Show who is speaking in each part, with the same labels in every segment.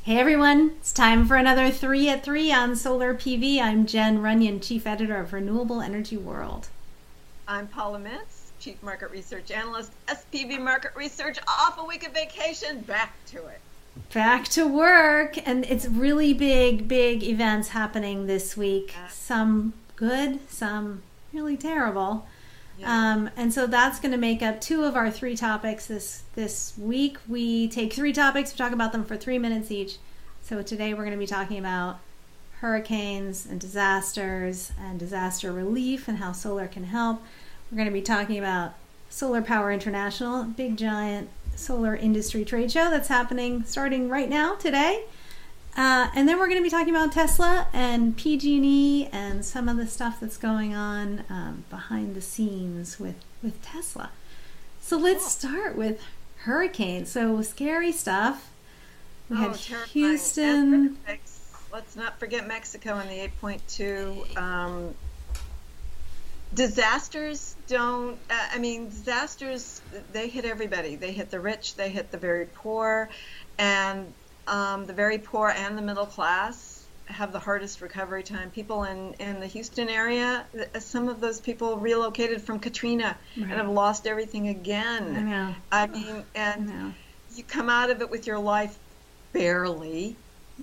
Speaker 1: Hey everyone, it's time for another 3 at 3 on SolarPV. I'm Jenn Runyon, Chief Editor of Renewable Energy World.
Speaker 2: I'm Paula Mints, Chief Market Research Analyst, SPV Market Research, off a week of vacation, back to it.
Speaker 1: Back to work, and it's really big events happening this week. Some good, some really terrible.
Speaker 2: Yeah.
Speaker 1: And so that's going to make up 2 of our 3 topics this week. We take 3 topics, we talk about them for 3 minutes each. So today we're going to be talking about hurricanes and disaster relief and how solar can help. We're going to be talking about Solar Power International, a big giant solar industry trade show that's happening starting right now today. And then we're going to be talking about Tesla and PG&E and some of the stuff that's going on behind the scenes with Tesla. So let's start with hurricanes. So scary stuff. We had
Speaker 2: terrifying.
Speaker 1: Houston.
Speaker 2: Let's not forget Mexico and the 8.2. Disasters disasters, they hit everybody. They hit the rich, they hit the very poor, and the very poor and the middle class have the hardest recovery time. People in the Houston area, some of those people relocated from Katrina and have lost everything again.
Speaker 1: I
Speaker 2: know. You come out of it with your life barely,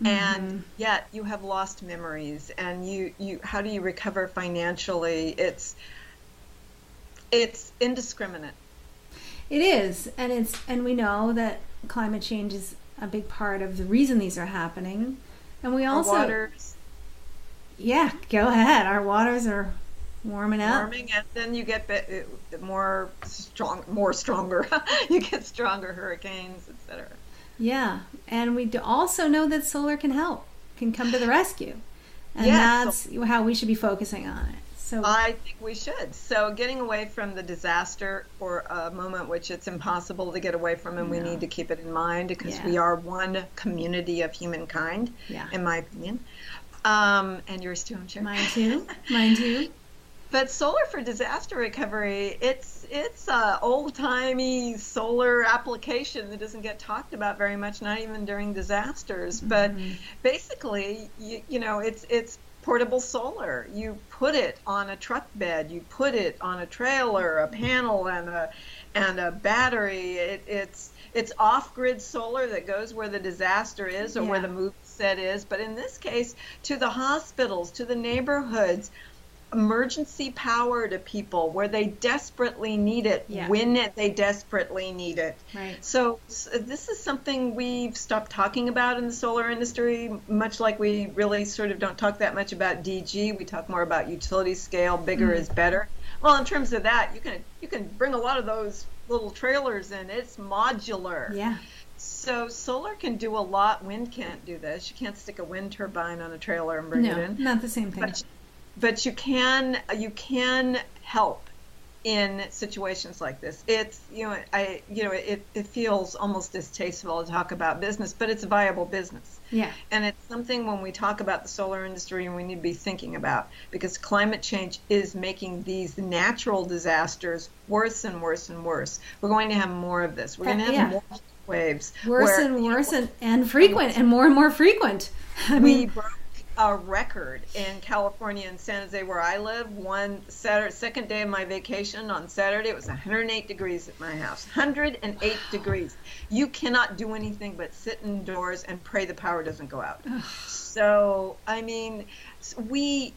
Speaker 2: and yet you have lost memories. And you how do you recover financially? It's indiscriminate.
Speaker 1: It is, and we know that climate change is a big part of the reason these are happening. And we also...
Speaker 2: Our waters.
Speaker 1: Yeah, go ahead. Our waters are warming up.
Speaker 2: And then you get more stronger. You get stronger hurricanes, etc.
Speaker 1: Yeah, and we also know that solar can help, can come to the rescue. And
Speaker 2: yes,
Speaker 1: that's how we should be focusing on it. So
Speaker 2: I think we should. So getting away from the disaster for a moment, which it's impossible to get away from, and we need to keep it in mind because we are one community of humankind, in my opinion. And yours too, I'm sure.
Speaker 1: Mine too.
Speaker 2: But solar for disaster recovery, it's a old-timey solar application that doesn't get talked about very much, not even during disasters. But basically, it's portable solar. You put it on a truck bed, you put it on a trailer, a panel, and a battery. It's off-grid solar that goes where the disaster is or where the move set is. But in this case, to the hospitals, to the neighborhoods, emergency power to people where they desperately need it, when they desperately need it.
Speaker 1: Right.
Speaker 2: So this is something we've stopped talking about in the solar industry, much like we really sort of don't talk that much about DG. We talk more about utility scale, bigger is better. Well, in terms of that, you can bring a lot of those little trailers in. It's modular.
Speaker 1: Yeah.
Speaker 2: So solar can do a lot. Wind can't do this. You can't stick a wind turbine on a trailer and bring it in.
Speaker 1: No, not the same thing.
Speaker 2: But you can help in situations like this. It's it feels almost distasteful to talk about business, but it's a viable business.
Speaker 1: Yeah.
Speaker 2: And it's something when we talk about the solar industry and we need to be thinking about, because climate change is making these natural disasters worse and worse and worse. We're going to have more of this. We're going to have more waves.
Speaker 1: Worse and frequent and more frequent.
Speaker 2: We broke a record in California and San Jose where I live. Second day of my vacation on Saturday, it was 108 degrees at my house. 108 degrees. You cannot do anything but sit indoors and pray the power doesn't go out. So, we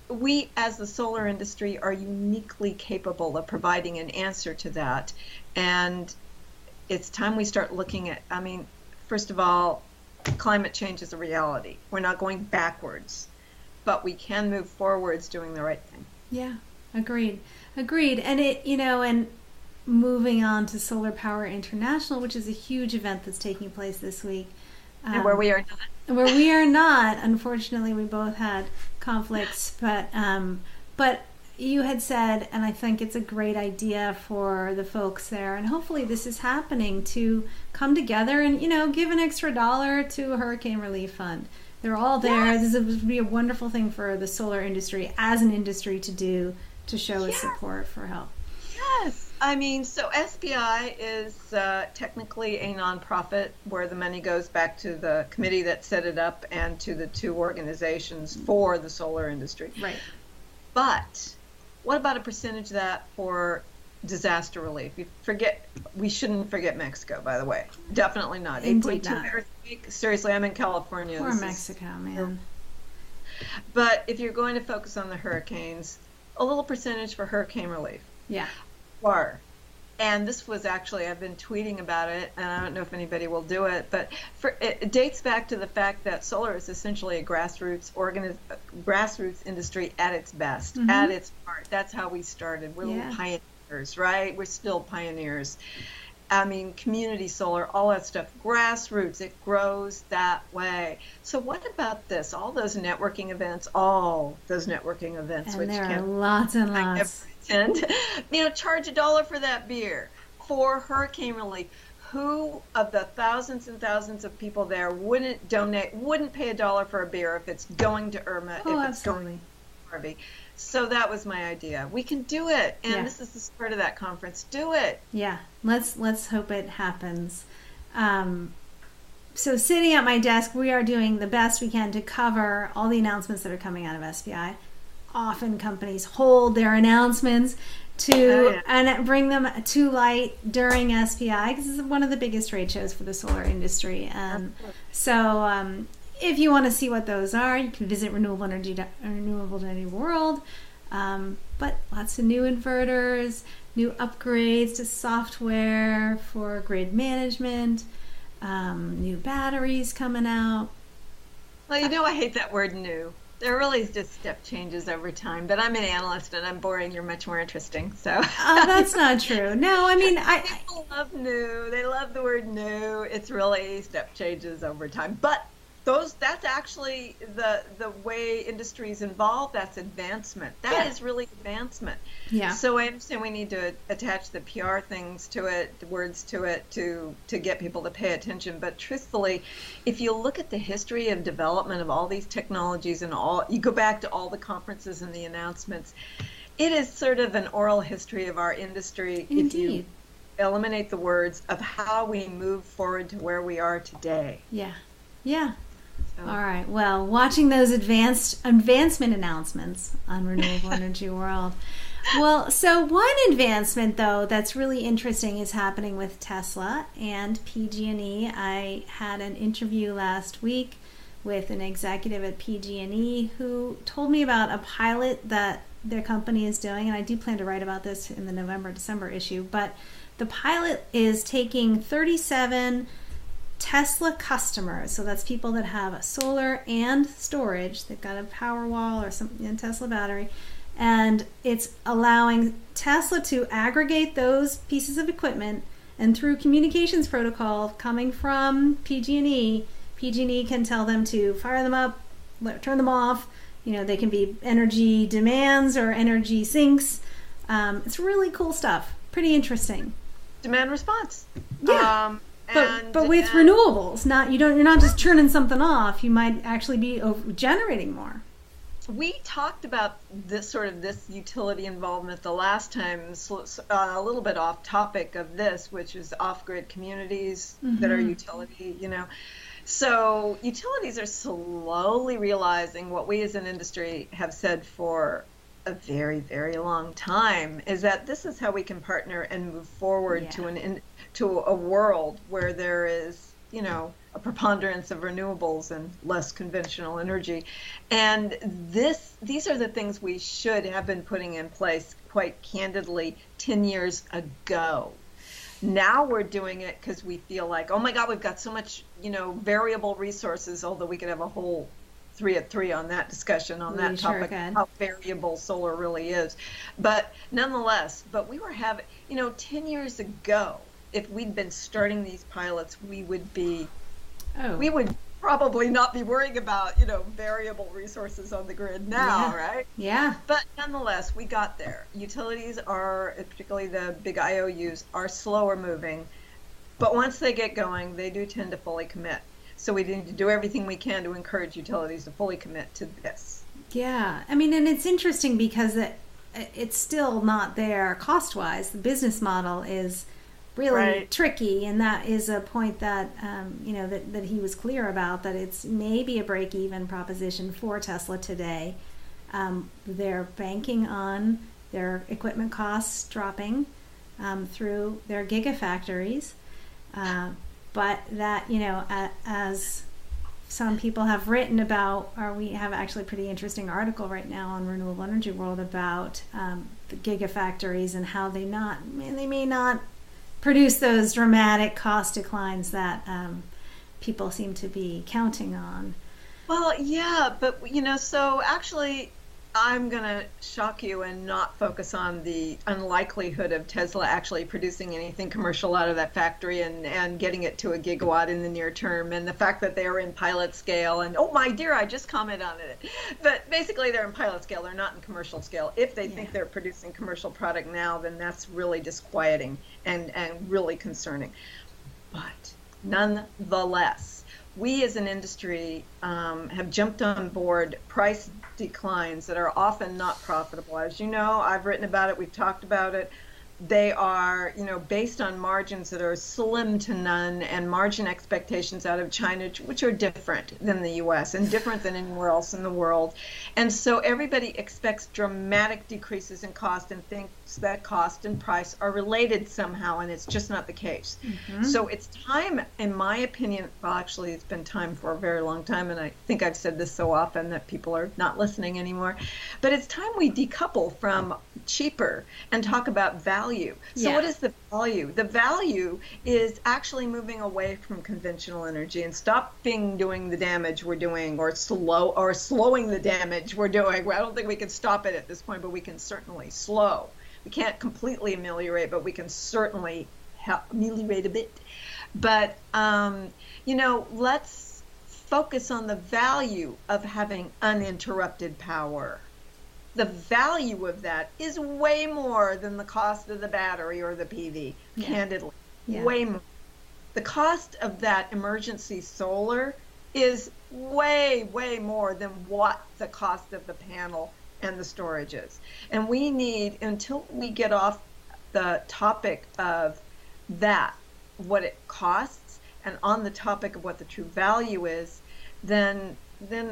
Speaker 2: as the solar industry are uniquely capable of providing an answer to that. And it's time we start looking at, first of all, climate change is a reality. We're not going backwards, but we can move forwards doing the right thing.
Speaker 1: Yeah, agreed. And and moving on to Solar Power International, which is a huge event that's taking place this week.
Speaker 2: And where we are not.
Speaker 1: Where we are not. Unfortunately, we both had conflicts, but you had said, and I think it's a great idea for the folks there, and hopefully this is happening, to come together and, give an extra $1 to a hurricane relief fund. They're all there. Yes. This would be a wonderful thing for the solar industry as an industry to do, to show its support for help.
Speaker 2: Yes. I mean, so SPI is technically a nonprofit where the money goes back to the committee that set it up and to the two organizations for the solar industry.
Speaker 1: Right.
Speaker 2: But what about a percentage of that for disaster relief? We shouldn't forget Mexico, by the way. Definitely not. 8.2 earthquake. Seriously, I'm in California.
Speaker 1: Poor Mexico, man.
Speaker 2: But if you're going to focus on the hurricanes, a little percentage for hurricane relief.
Speaker 1: Yeah.
Speaker 2: And this was actually, I've been tweeting about it, and I don't know if anybody will do it, but it dates back to the fact that solar is essentially a grassroots industry at its best, at its heart. That's how we started. We're little pioneers, right? We're still pioneers. I mean, community solar, all that stuff, grassroots, it grows that way. So what about this? All those networking events,
Speaker 1: and
Speaker 2: which
Speaker 1: there are lots and lots.
Speaker 2: And, charge $1 for that beer for hurricane relief. Who of the thousands and thousands of people there wouldn't pay $1 for a beer if it's going to Irma, if it's going to Harvey? So that was my idea. We can do it, and this is the start of that conference. Do it.
Speaker 1: Yeah, let's hope it happens. So sitting at my desk, we are doing the best we can to cover all the announcements that are coming out of SPI. Often companies hold their announcements and bring them to light during SPI because it's one of the biggest trade shows for the solar industry. And so if you want to see what those are, you can visit Renewable Energy World. But lots of new inverters, new upgrades to software for grid management, new batteries coming out.
Speaker 2: Well, I hate that word new. There really is just step changes over time, but I'm an analyst and I'm boring. You're much more interesting. So
Speaker 1: that's not true. No, I mean,
Speaker 2: people love new. They love the word new. It's really step changes over time. But that's actually the way industries evolve. That's advancement. That is really advancement.
Speaker 1: Yeah.
Speaker 2: So I understand we need to attach the PR things to it, the words to it, to get people to pay attention. But truthfully, if you look at the history of development of all these technologies and you go back to all the conferences and the announcements, it is sort of an oral history of our industry.
Speaker 1: Indeed.
Speaker 2: If you eliminate the words of how we move forward to where we are today.
Speaker 1: Yeah. Yeah. All right. Well, watching those advancement announcements on Renewable Energy World. Well, so one advancement, though, that's really interesting is happening with Tesla and PG&E. I had an interview last week with an executive at PG&E who told me about a pilot that their company is doing, and I do plan to write about this in the November-December issue, but the pilot is taking 37 Tesla customers, so that's people that have a solar and storage. They've got a Powerwall or some Tesla battery, and it's allowing Tesla to aggregate those pieces of equipment, and through communications protocol coming from PG&E can tell them to fire them up, turn them off. They can be energy demands or energy sinks. It's really cool stuff. Pretty interesting.
Speaker 2: Demand response.
Speaker 1: Yeah. But with renewables, you're not just turning something off. You might actually be generating more.
Speaker 2: We talked about this utility involvement the last time, a little bit off topic of this, which is off-grid communities that are utility. So utilities are slowly realizing what we as an industry have said for a very, very long time, is that this is how we can partner and move forward to a world where there is, a preponderance of renewables and less conventional energy. And these are the things we should have been putting in place, quite candidly, 10 years ago. Now we're doing it because we feel like, oh my God, we've got so much, variable resources, although we could have a whole 3 at 3 on that discussion on that topic, how variable solar really is. But nonetheless, we were having, 10 years ago, if we'd been starting these pilots, we would probably not be worrying about, variable resources on the grid now, right?
Speaker 1: Yeah.
Speaker 2: But nonetheless, we got there. Utilities are, particularly the big IOUs, are slower moving. But once they get going, they do tend to fully commit. So we need to do everything we can to encourage utilities to fully commit to this.
Speaker 1: Yeah. I mean, and it's interesting because it's still not there cost-wise. The business model is really tricky, and that is a point that that he was clear about, that it's maybe a break-even proposition for Tesla today. They're banking on their equipment costs dropping through their gigafactories, but that as some people have written about, or we have actually a pretty interesting article right now on Renewable Energy World about the gigafactories and how they may not produce those dramatic cost declines that people seem to be counting on.
Speaker 2: Well, yeah, but so actually I'm going to shock you and not focus on the unlikelihood of Tesla actually producing anything commercial out of that factory and getting it to a gigawatt in the near term, and the fact that they're in pilot scale. And oh my dear, I just commented on it. But basically they're in pilot scale. They're not in commercial scale. If they think they're producing commercial product now, then that's really disquieting and really concerning. But nonetheless, we as an industry have jumped on board price declines that are often not profitable. As you know, I've written about it, we've talked about it. They are, based on margins that are slim to none, and margin expectations out of China, which are different than the US and different than anywhere else in the world. And so everybody expects dramatic decreases in cost and thinks that cost and price are related somehow, and it's just not the case. Mm-hmm. So it's time, in my opinion, well, actually it's been time for a very long time, and I think I've said this so often that people are not listening anymore, but it's time we decouple from cheaper and talk about value. So what is the value? The value is actually moving away from conventional energy and stopping doing the damage we're doing, or slowing the damage we're doing. I don't think we can stop it at this point, but we can certainly slow. We can't completely ameliorate, but we can certainly ameliorate a bit. But let's focus on the value of having uninterrupted power. The value of that is way more than the cost of the battery or the PV, candidly, way more. The cost of that emergency solar is way, way more than what the cost of the panel and the storage is. And we need, until we get off the topic of that, what it costs, and on the topic of what the true value is, then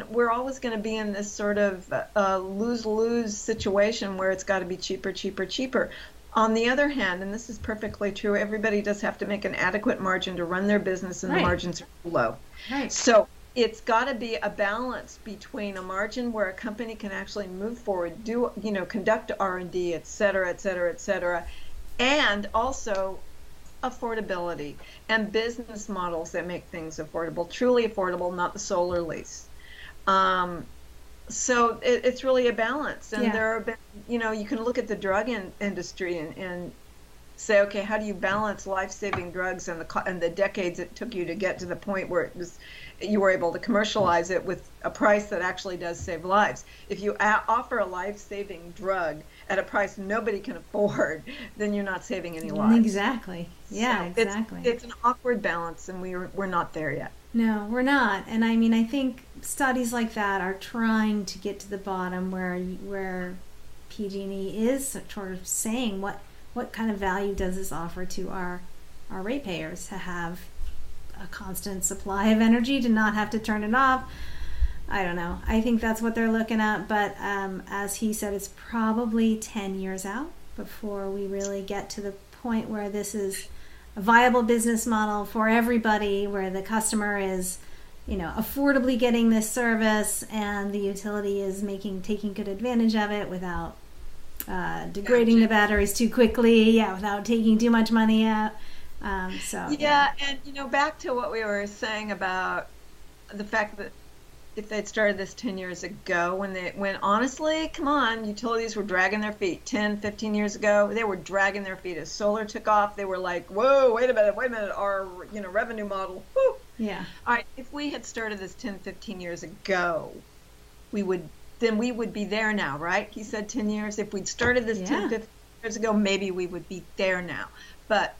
Speaker 2: we're always going to be in this sort of lose-lose situation where it's got to be cheaper, cheaper, cheaper. On the other hand, and this is perfectly true, everybody does have to make an adequate margin to run their business, and the margins are low. Right. So it's got to be a balance between a margin where a company can actually move forward, conduct R&D, et cetera, et cetera, et cetera, and also affordability and business models that make things affordable, truly affordable, not the solar lease. So it's really a balance, and there have been, you can look at the drug industry and say, okay, how do you balance life-saving drugs and the decades it took you to get to the point where you were able to commercialize it with a price that actually does save lives? If you offer a life-saving drug at a price nobody can afford, then you're not saving any lives.
Speaker 1: Exactly. Yeah, so exactly.
Speaker 2: It's an awkward balance, and we're not there yet.
Speaker 1: No, we're not. And I mean, I think studies like that are trying to get to the bottom where PG&E is sort of saying what kind of value does this offer to our ratepayers, to have a constant supply of energy, to not have to turn it off. I don't know. I think that's what they're looking at. But as he said, it's probably 10 years out before we really get to the point where this is a viable business model for everybody, where the customer is, affordably getting this service, and the utility is taking good advantage of it without degrading the batteries too quickly, without taking too much money out. And back to what we were saying about the fact that if they'd started this 10 years ago, when honestly, come on, utilities were dragging their feet 10, 15 years ago, they were dragging their feet. As solar took off, they were like, whoa, wait a minute, our revenue model, whoo. Yeah. All right, if we had started this 10, 15 years ago, we would be there now, right? He said 10 years. If we'd started this 10, 15 years ago, maybe we would be there now. But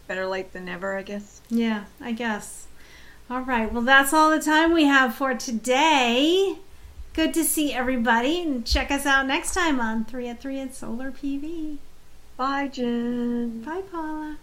Speaker 1: better late than never, I guess. Yeah, I guess. All right. Well, that's all the time we have for today. Good to see everybody, and check us out next time on 3 at 3 at Solar PV.
Speaker 2: Bye, Jen.
Speaker 1: Bye, Paula.